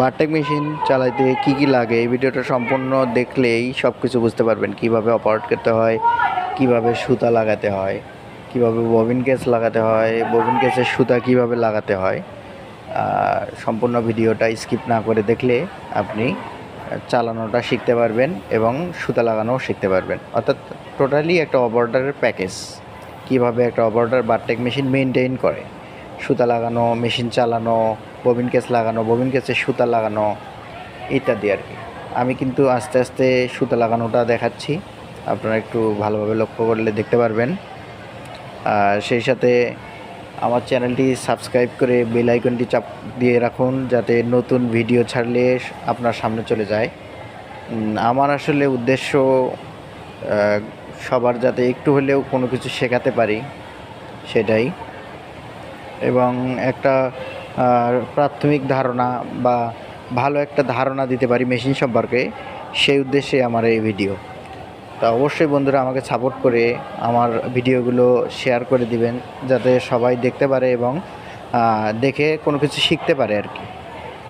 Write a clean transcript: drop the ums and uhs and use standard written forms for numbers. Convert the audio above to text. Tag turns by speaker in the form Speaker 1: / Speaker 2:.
Speaker 1: বারটেক machine চালাইতে কি লাগে এই ভিডিওটা সম্পূর্ণ দেখলেই সব কিছু বুঝতে পারবেন। কিভাবে অপারেট করতে হয়, কিভাবে সুতা লাগাতে হয়, কিভাবে ববিন কেস লাগাতে হয়, ববিন কেসের সুতা কিভাবে লাগাতে হয়। সম্পূর্ণ ভিডিওটা স্কিপ না করে দেখলে আপনি চালানোটা শিখতে পারবেন এবং সুতা লাগানোও শিখতে পারবেন। অর্থাৎ টোটালি একটা অপারেটরের প্যাকেজ, কিভাবে একটা অপারেটর বারটেক মেশিন মেনটেন করে, সুতা লাগানো, মেশিন চালানো, ববিন কেস লাগানো, ববিন কেসের সুতা লাগানো ইত্যাদি আর কি। আমি কিন্তু আস্তে আস্তে সুতা লাগানোটা দেখাচ্ছি, আপনারা একটু ভালোভাবে লক্ষ্য করলে দেখতে পারবেন। আর সেই সাথে আমার চ্যানেলটি সাবস্ক্রাইব করে বেল আইকনটি চাপ দিয়ে রাখুন, যাতে নতুন ভিডিও ছাড়লে আপনার সামনে চলে যায়। আমার আসলে উদ্দেশ্য সবার যাতে একটু হলেও কোনো কিছু শেখাতে পারি, সেটাই। এবং একটা প্রাথমিক ধারণা বা ভালো একটা ধারণা দিতে পারি মেশিন সম্পর্কে, সেই উদ্দেশ্যে আমার এই ভিডিও। তা অবশ্যই বন্ধুরা আমাকে সাপোর্ট করে আমার ভিডিওগুলো শেয়ার করে দিবেন, যাতে সবাই দেখতে পারে এবং দেখে কোনো কিছু শিখতে পারে আর কি।